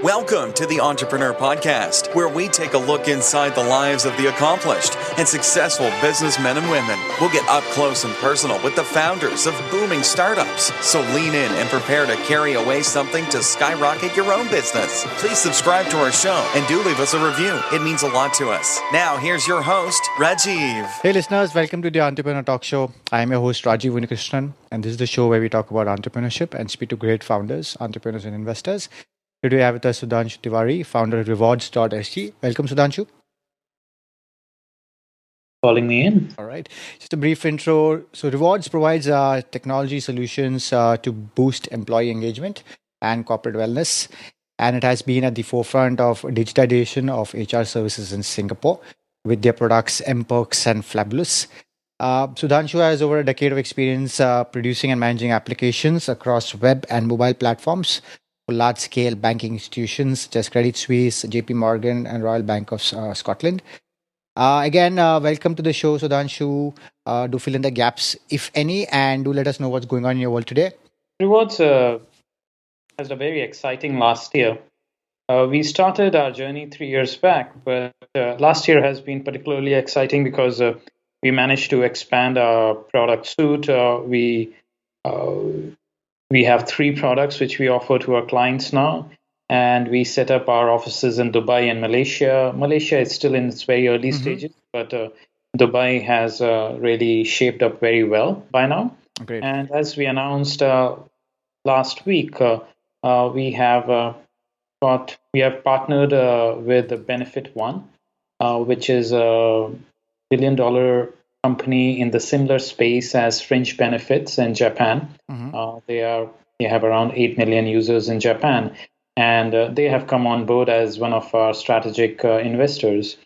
Welcome to the Entrepreneur Podcast, where we take a look inside the lives of the accomplished and successful businessmen and women. We'll get up close and personal with the founders of booming startups. So lean in and prepare to carry away something to skyrocket your own business. Please subscribe to our show and do leave us a review. It means a lot to us. Now, here's your host, Rajiv. Hey listeners, welcome to the Entrepreneur Talk Show. I am your host, Rajiv Unikrishnan, and this is the show where we talk about entrepreneurship and speak to great founders, entrepreneurs, and investors. Today, I have with us Sudanshu Tiwari, founder of Rewardz.sg. Welcome, Sudhanshu. Calling me in. All right. Just a brief intro. So, Rewardz provides technology solutions to boost employee engagement and corporate wellness. And it has been at the forefront of digitisation of HR services in Singapore with their products Emperks and Flabuless. Sudhanshu has over a decade of experience producing and managing applications across web and mobile platforms for large-scale banking institutions such as Credit Suisse, JP Morgan, and Royal Bank of Scotland. Welcome to the show, Sudhanshu. Do fill in the gaps, if any, and do let us know what's going on in your world today. Rewardz has a very exciting last year. We started our journey 3 years back, but last year has been particularly exciting because we managed to expand our product suite. We have 3 products which we offer to our clients now, and we set up our offices in Dubai and Malaysia. Malaysia is still in its very early stages, but Dubai has really shaped up very well by now. Great. And as we announced last week, we have partnered with Benefit One, which is a $1 billion company in the similar space as Fringe Benefits in Japan. They have around 8 million users in Japan, and they have come on board as one of our strategic investors.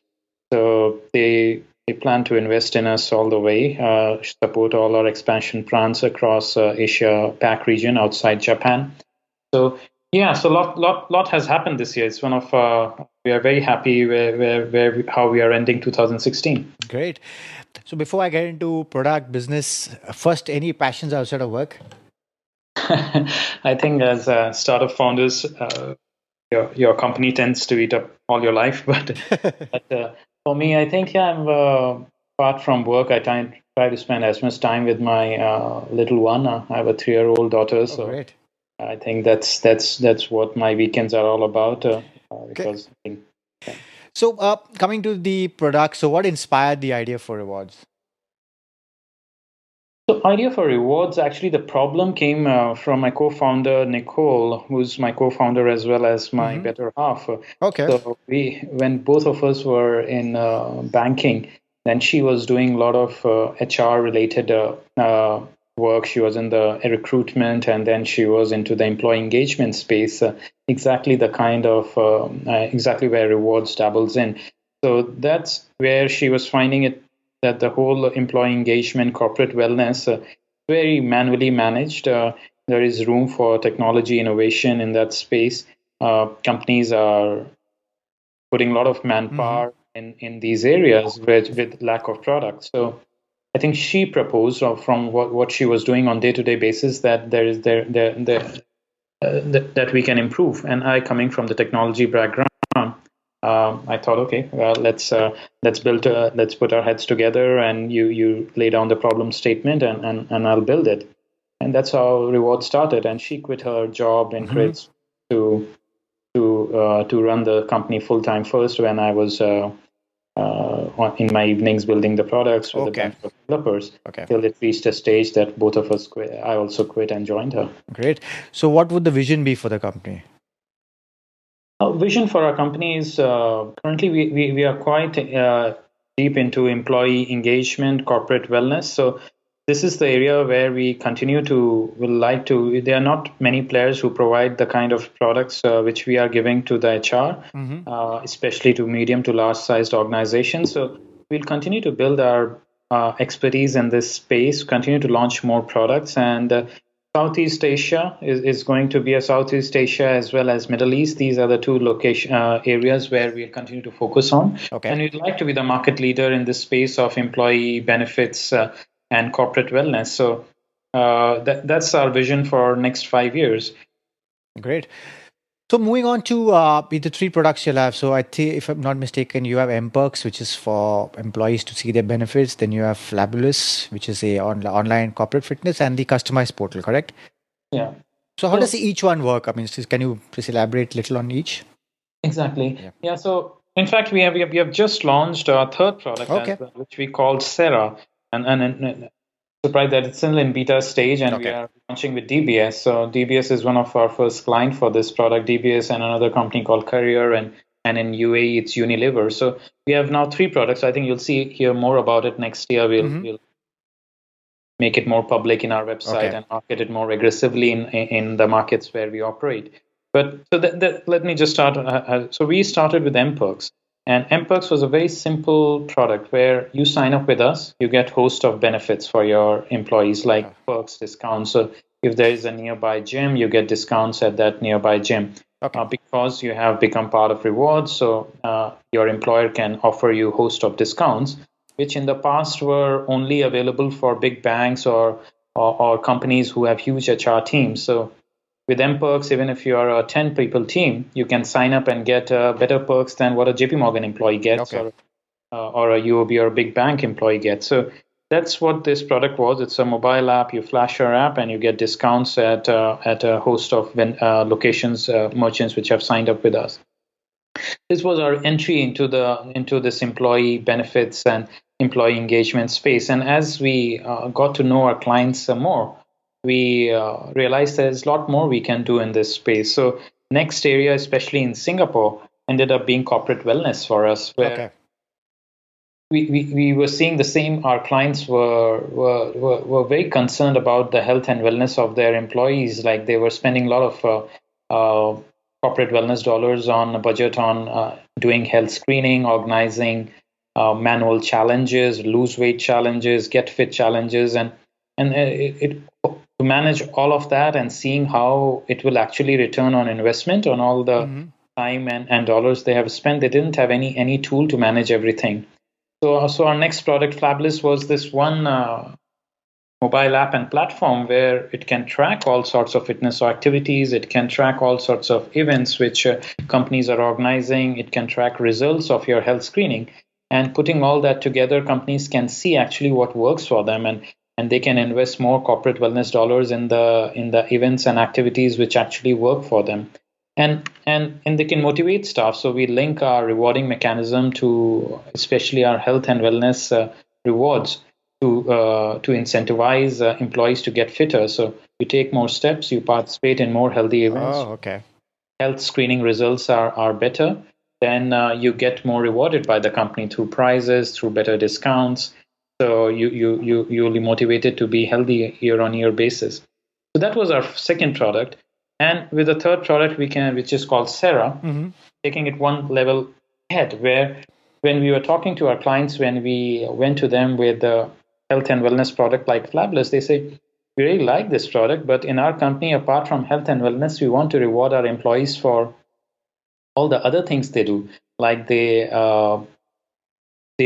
So they plan to invest in us all the way, support all our expansion plans across Asia Pac region outside Japan. So lot has happened this year. It's one of we are very happy how we are ending 2016. Great. So before I get into product business, first, any passions outside of work? I think as startup founders, your company tends to eat up all your life. But for me, I think apart from work, I try to spend as much time with my little one. I have a 3-year-old daughter, so great. I think that's what my weekends are all about. Because So coming to the product, so what inspired the idea for Rewardz? The idea for Rewardz, actually, the problem came from my co-founder, Nicole, who's my co-founder as well as my better half. Okay. So when both of us were in banking, then she was doing a lot of HR-related work. She was in the recruitment, and then she was into the employee engagement space, exactly the kind of, exactly where Rewardz dabbles in. So that's where she was finding it, that the whole employee engagement, corporate wellness, very manually managed. There is room for technology innovation in that space. Companies are putting a lot of manpower in these areas with lack of products. So I think she proposed from what she was doing on day-to-day basis that that we can improve. And I, coming from the technology background, I thought, okay, well, let's put our heads together, and you lay down the problem statement, and I'll build it. And that's how Rewardz started. And she quit her job in Credit to run the company full time first, when I was in my evenings building the products with a bunch of developers, till it reached a stage that both of us quit. I also quit and joined her. Great. So what would the vision be for the company? Vision for our company is currently we are quite deep into employee engagement, corporate wellness. So this is the area where we there are not many players who provide the kind of products which we are giving to the HR, especially to medium to large sized organizations. So we'll continue to build our expertise in this space, continue to launch more products, and Southeast Asia is going to be a Southeast Asia as well as Middle East. These are the two areas where we'll continue to focus on. And we'd like to be the market leader in this space of employee benefits and corporate wellness. So that's our vision for next 5 years. Great. So moving on to the three products you'll have. So I think, if I'm not mistaken, you have Emperks, which is for employees to see their benefits. Then you have Flabulous, which is a online corporate fitness, and the customized portal, correct? Yeah. So how does each one work? I mean, can you please elaborate a little on each? Exactly. Yeah. So in fact, we have just launched our third product, as well, which we called Serra, and surprised that it's still in beta stage, and we are launching with DBS. So DBS is one of our first client for this product. DBS and another company called Career, and in UAE it's Unilever. So we have now three products. I think you'll hear more about it next year. We'll make it more public in our website and market it more aggressively in the markets where we operate. But so let me just start. So we started with Emperks. And Emperks was a very simple product where you sign up with us, you get host of benefits for your employees, like perks, discounts. So if there is a nearby gym, you get discounts at that nearby gym. Because you have become part of Rewardz, so your employer can offer you host of discounts, which in the past were only available for big banks or companies who have huge HR teams. So with Emperks, even if you are a 10 people team, you can sign up and get better perks than what a JP Morgan employee gets or a UOB or a big bank employee gets. So that's what this product was. It's a mobile app. You flash your app and you get discounts at a host of locations, merchants which have signed up with us. This was our entry into this employee benefits and employee engagement space. And as we got to know our clients more, we realized there's a lot more we can do in this space. So next area, especially in Singapore, ended up being corporate wellness for us, where we were seeing the same. Our clients were very concerned about the health and wellness of their employees. Like they were spending a lot of corporate wellness dollars on a budget on doing health screening, organizing manual challenges, lose weight challenges, get fit challenges, and to manage all of that and seeing how it will actually return on investment on all the time and dollars they have spent. They didn't have any tool to manage everything. So our next product, Flabulous, was this one mobile app and platform where it can track all sorts of fitness activities. It can track all sorts of events which companies are organizing. It can track results of your health screening. And putting all that together, companies can see actually what works for them, and they can invest more corporate wellness dollars in the events and activities which actually work for them. And they can motivate staff. So we link our rewarding mechanism to especially our health and wellness rewards to incentivize employees to get fitter. So you take more steps, you participate in more healthy events. Health screening results are better. Then you get more rewarded by the company through prizes, through better discounts. So you'll be motivated to be healthy year-on-year basis. So that was our second product. And with the third product, which is called Serra, taking it one level ahead, where when we were talking to our clients, when we went to them with the health and wellness product like Flabulous, they say, we really like this product, but in our company, apart from health and wellness, we want to reward our employees for all the other things they do, like they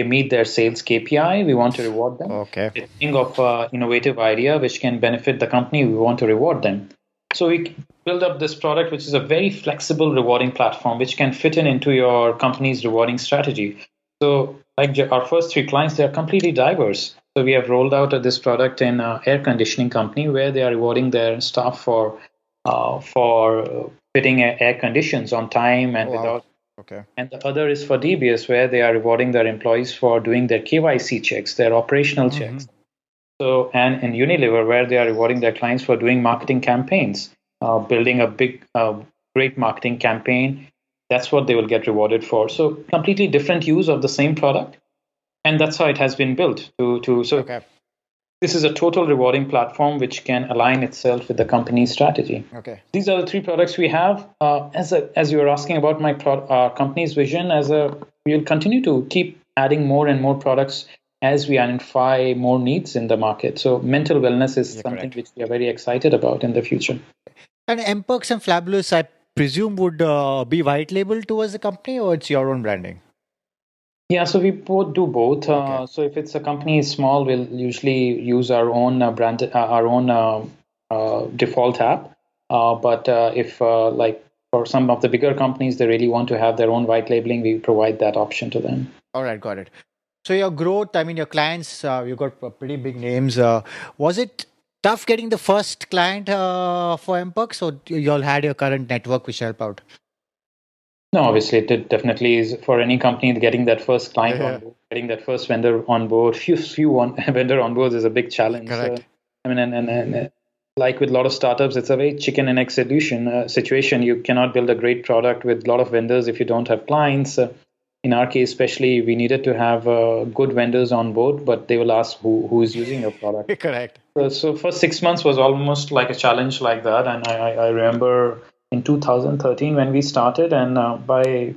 meet their sales KPI, we want to reward them. They think of innovative idea which can benefit the company, we want to reward them. So we build up this product, which is a very flexible rewarding platform, which can fit into your company's rewarding strategy. So like our first three clients, they are completely diverse. So we have rolled out this product in an air conditioning company where they are rewarding their staff for fitting air conditions on time and without. And the other is for DBS, where they are rewarding their employees for doing their KYC checks, their operational checks. So, and in Unilever, where they are rewarding their clients for doing marketing campaigns, building a big, great marketing campaign. That's what they will get rewarded for. So, completely different use of the same product, and that's how it has been built. This is a total rewarding platform which can align itself with the company's strategy. These are the three products we have. As you were asking about my company's vision, we'll continue to keep adding more and more products as we identify more needs in the market. So mental wellness is something which we are very excited about in the future. And Emperks and Flabulous, I presume, would be white label towards the company, or it's your own branding? Yeah, so we do both. So if it's a company is small, we'll usually use our own brand, our own default app. But if like for some of the bigger companies, they really want to have their own white labeling. We provide that option to them. All right, got it. So your growth, I mean, your clients, you've got pretty big names. Was it tough getting the first client for Emperks, or you all had your current network which helped out? No, obviously, it definitely is for any company getting that first client on board, getting that first vendor on board. Few vendor on board is a big challenge. Correct. I mean, and like with a lot of startups, it's a very chicken and egg situation. You cannot build a great product with a lot of vendors if you don't have clients. In our case, especially, we needed to have good vendors on board, but they will ask who is using your product. Correct. So first 6 months was almost like a challenge like that, and I remember in 2013 when we started, and by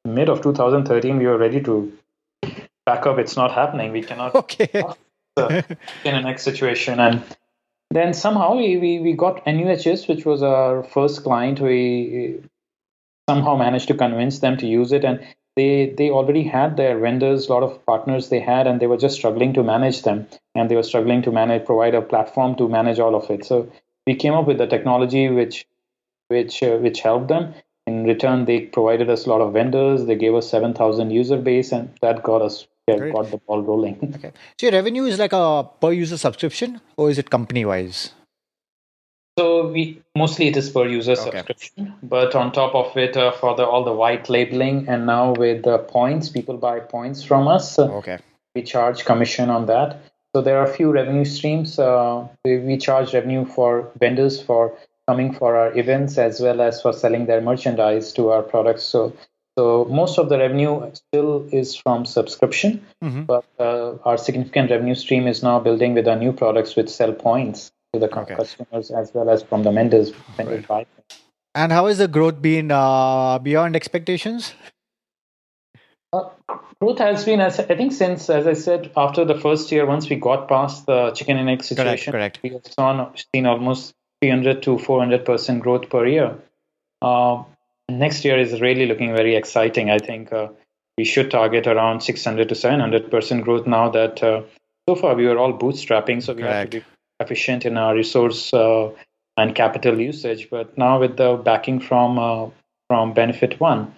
mid of 2013 we were ready to back up. It's not happening. We cannot. Okay. In a next situation, and then somehow we got NUHS, which was our first client. We somehow managed to convince them to use it, and they already had their vendors, a lot of partners they had, and they were just struggling to manage them, and they were struggling to provide a platform to manage all of it. So we came up with a technology which helped them. In return, they provided us a lot of vendors. They gave us 7,000 user base, and that got the ball rolling. Okay. So your revenue is like a per user subscription, or is it company wise? So mostly it is per user subscription, but on top of it, for all the white labeling, and now with the points, people buy points from us. We charge commission on that. So there are a few revenue streams. We charge revenue for vendors for coming for our events, as well as for selling their merchandise to our products. So most of the revenue still is from subscription, but our significant revenue stream is now building with our new products which sell points to the customers, as well as from the vendors. Buy. And how has the growth been beyond expectations? Growth has been, I think, since, as I said, after the first year, once we got past the chicken and egg situation, we have seen almost 300 to 400% growth per year. Next year is really looking very exciting. I think we should target around 600 to 700% growth now that so far we were all bootstrapping, so we have to be efficient in our resource and capital usage. But now with the backing from Benefit One,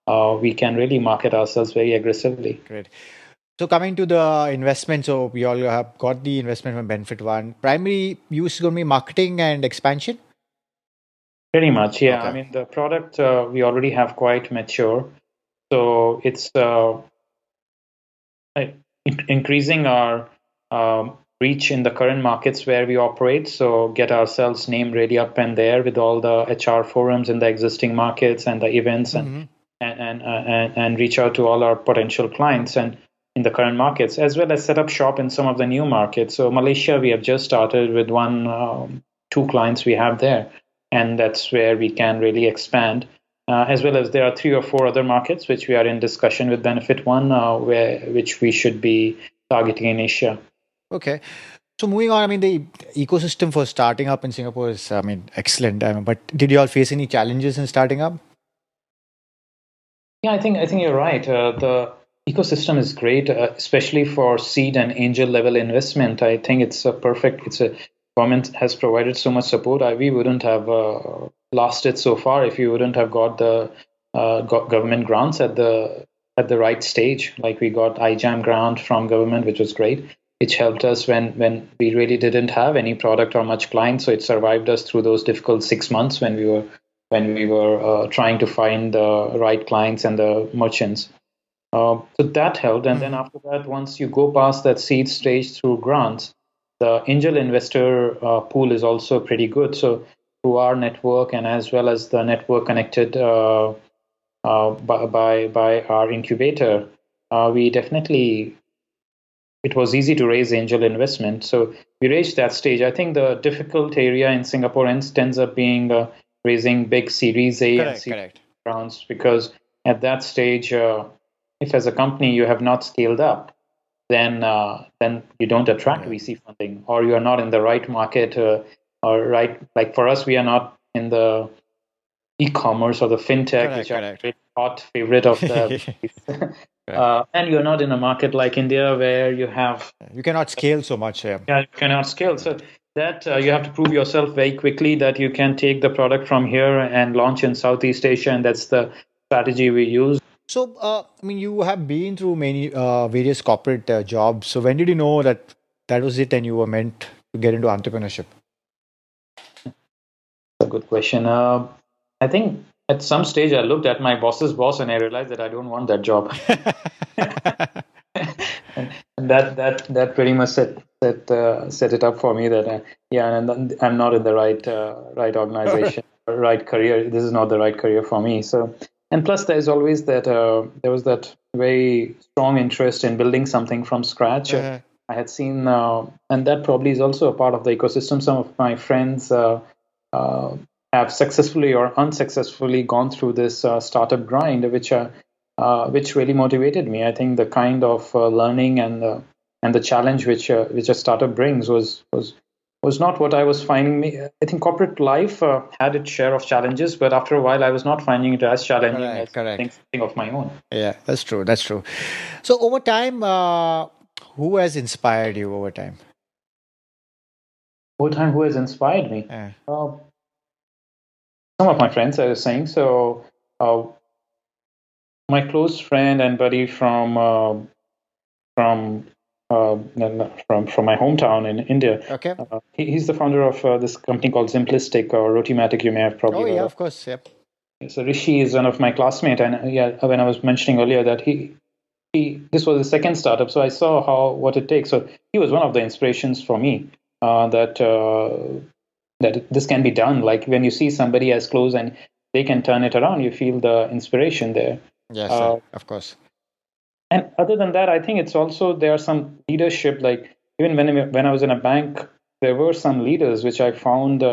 we can really market ourselves very aggressively. Great. So coming to the investment, so we all have got the investment from Benefit One. Primary use is going to be marketing and expansion? Pretty much, yeah. I mean, the product we already have quite mature. So it's increasing our reach in the current markets where we operate. So get ourselves named really up and there with all the HR forums in the existing markets and the events, and reach out to all our potential clients and in the current markets, as well as set up shop in some of the new markets. So Malaysia, we have just started with two clients we have there, and that's where we can really expand. As well as there are 3 or 4 other markets which we are in discussion with Benefit One, which we should be targeting in Asia. Okay. So moving on, I mean, the ecosystem for starting up in Singapore is, excellent. But did you all face any challenges in starting up? Yeah, I think you're right. The ecosystem is great, especially for seed and angel level investment. I think it's perfect. Government has provided so much support. We wouldn't have lasted so far if we wouldn't have got the government grants at the right stage. Like we got iJam grant from government, which was great. It helped us when we really didn't have any product or much clients. So it survived us through those difficult 6 months when we were trying to find the right clients and the merchants. So that helped. And then after that, once you go past that seed stage through grants, the angel investor pool is also pretty good. So through our network, and as well as the network connected by our incubator, it was easy to raise angel investment. So we reached that stage. I think the difficult area in Singapore ends up being raising big Series A and Series rounds, because at that stage, if as a company you have not scaled up, then you don't attract VC funding, or you are not in the right market, or right. Like for us, we are not in the e-commerce or the fintech, which are a hot favorite of the. And you're not in a market like India where you cannot scale so much. Yeah, you cannot scale. So that you have to prove yourself very quickly that you can take the product from here and launch in Southeast Asia, and that's the strategy we use. So, I mean, you have been through many various corporate jobs. So, when did you know that that was it and you were meant to get into entrepreneurship? A good question. I think at some stage I looked at my boss's boss and I realized that I don't want that job. and that pretty much set it up for me that and I'm not in the right organization, right career. This is not the right career for me. So, and plus there's always that there was that very strong interest in building something from scratch. I had seen, and that probably is also a part of the ecosystem. Some of my friends have successfully or unsuccessfully gone through this startup grind, which really motivated me. I think the kind of learning and the challenge which a startup brings was not what I was finding. I think corporate life had its share of challenges, but after a while, I was not finding it as challenging as something of my own. Yeah, that's true. That's true. So over time, who has inspired you over time? Over time, who has inspired me? Some of my friends, I was saying. So, my close friend and buddy from my hometown in India. Okay. He's the founder of this company called Simplistic or Rotimatic. You may have probably. Oh yeah, heard of course. Yep. So Rishi is one of my classmates, and when I was mentioning earlier that this was his second startup, so I saw what it takes. So he was one of the inspirations for me that this can be done. Like when you see somebody as close and they can turn it around, you feel the inspiration there. Yes, of course. And other than that, I think it's also there are some leadership. Like even when I was in a bank, there were some leaders which I found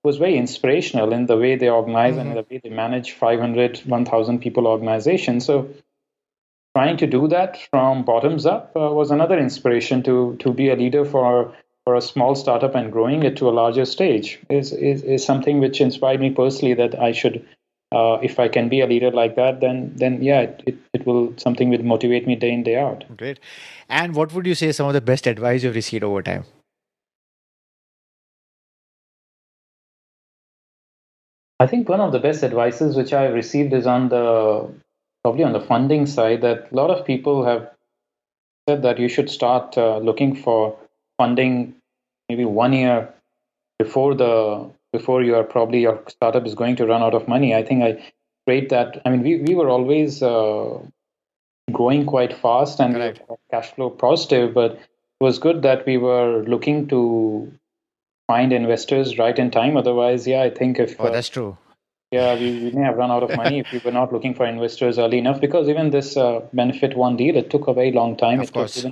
was very inspirational in the way they organize and the way they manage 500, 1,000 people organization. So trying to do that from bottoms up was another inspiration to be a leader for a small startup and growing it to a larger stage is something which inspired me personally that I should, if I can be a leader like that, then yeah, it will something will motivate me day in, day out. Great. And what would you say some of the best advice you've received over time? I think one of the best advices which I received is probably on the funding side, that a lot of people have said that you should start looking for funding maybe 1 year before your startup is going to run out of money. I think I rate that. I mean, we were always growing quite fast and we were cash flow positive, but it was good that we were looking to find investors right in time. Otherwise, I think if that's true. Yeah, we may have run out of money if we were not looking for investors early enough, because even this Benefit One deal, it took a very long time. Of course.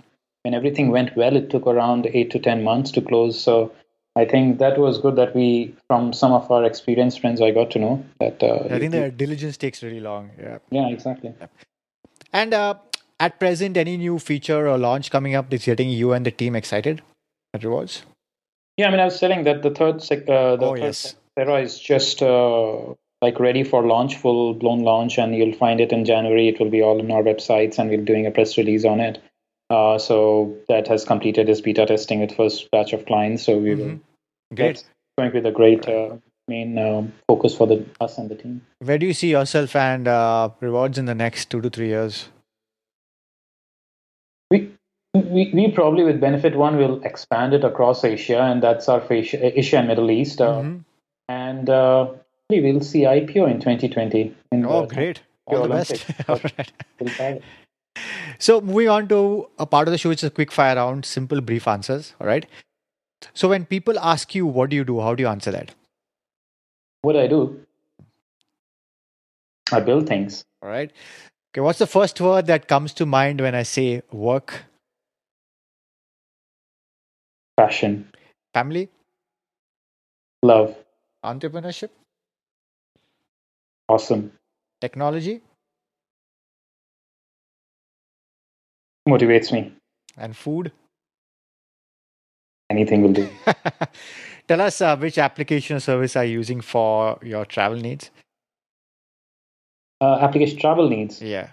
When everything went well, it took around 8 to 10 months to close. So I think that was good that from some of our experienced friends, I got to know that. I think the diligence takes really long. Yeah. Yeah, exactly. Yeah. And at present, any new feature or launch coming up that's getting you and the team excited at Rewardz? Yeah, I mean, I was saying that the third Serra is just ready for launch, full-blown launch, and you'll find it in January. It will be all on our websites, and we're doing a press release on it. So that has completed its beta testing with first batch of clients. So we will. Great. That's going to be the great main focus for us and the team. Where do you see yourself and Rewardz in the next 2 to 3 years? We probably with Benefit One will expand it across Asia, and that's our Asia and Middle East. And we will see IPO in 2020. Great. All the best. All right. So moving on to a part of the show, which is a quick fire round, simple, brief answers. All right. So when people ask you, what do you do? How do you answer that? What I do? I build things. All right. Okay. What's the first word that comes to mind when I say work? Passion. Family. Love. Entrepreneurship. Awesome. Technology. Motivates me. And food. Anything will do. Tell us which application or service are you using for your travel needs? Application travel needs. Yeah.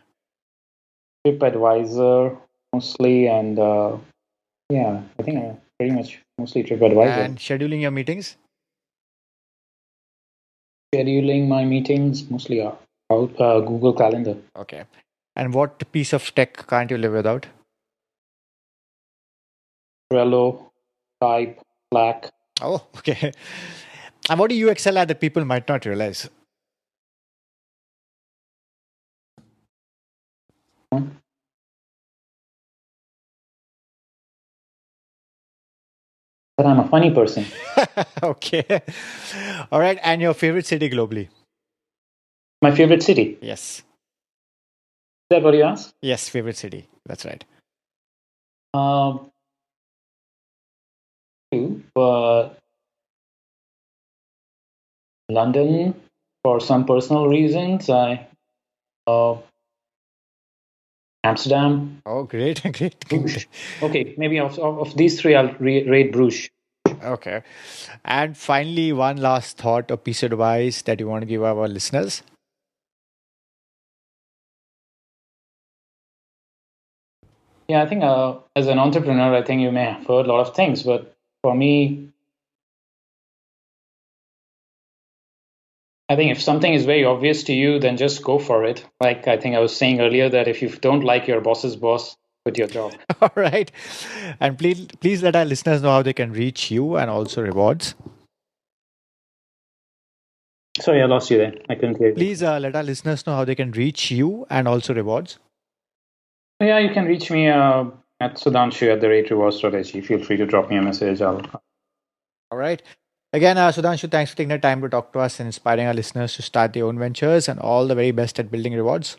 TripAdvisor mostly, and I think pretty much Mostly TripAdvisor. And scheduling your meetings? Scheduling my meetings mostly out Google Calendar. Okay. And what piece of tech can't you live without? Trello, Skype, Slack. Oh, okay. And what do you excel at that people might not realize? But I'm a funny person. Okay. All right. And your favorite city globally? My favorite city. Yes. Is that what you asked? Yes, favorite city. That's right. But London, for some personal reasons, Amsterdam. Oh, great. Great. Bruges. Okay, maybe of these three, I'll rate Bruges. Okay. And finally, one last thought or piece of advice that you want to give our listeners. Yeah, I think as an entrepreneur, I think you may have heard a lot of things, but for me, I think if something is very obvious to you, then just go for it. Like I think I was saying earlier that if you don't like your boss's boss, quit your job. All right. And please let our listeners know how they can reach you and also Rewardz. Sorry, I lost you there. I couldn't hear you. Please let our listeners know how they can reach you and also Rewardz. Yeah, you can reach me at Sudhanshu at Rewardz.sg. Feel free to drop me a message. All right. Again, Sudhanshu, thanks for taking the time to talk to us and inspiring our listeners to start their own ventures, and all the very best at building Rewardz.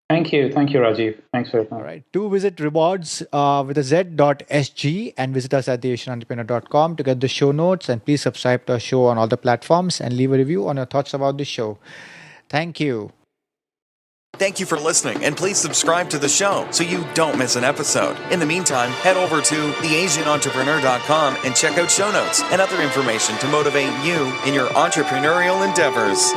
Thank you, Rajiv. Thanks for your time. All right. Do visit Rewardz with a Z.sg and visit us at theasianentrepreneur.com to get the show notes, and please subscribe to our show on all the platforms and leave a review on your thoughts about the show. Thank you. Thank you for listening, and please subscribe to the show so you don't miss an episode. In the meantime, head over to theasianentrepreneur.com and check out show notes and other information to motivate you in your entrepreneurial endeavors.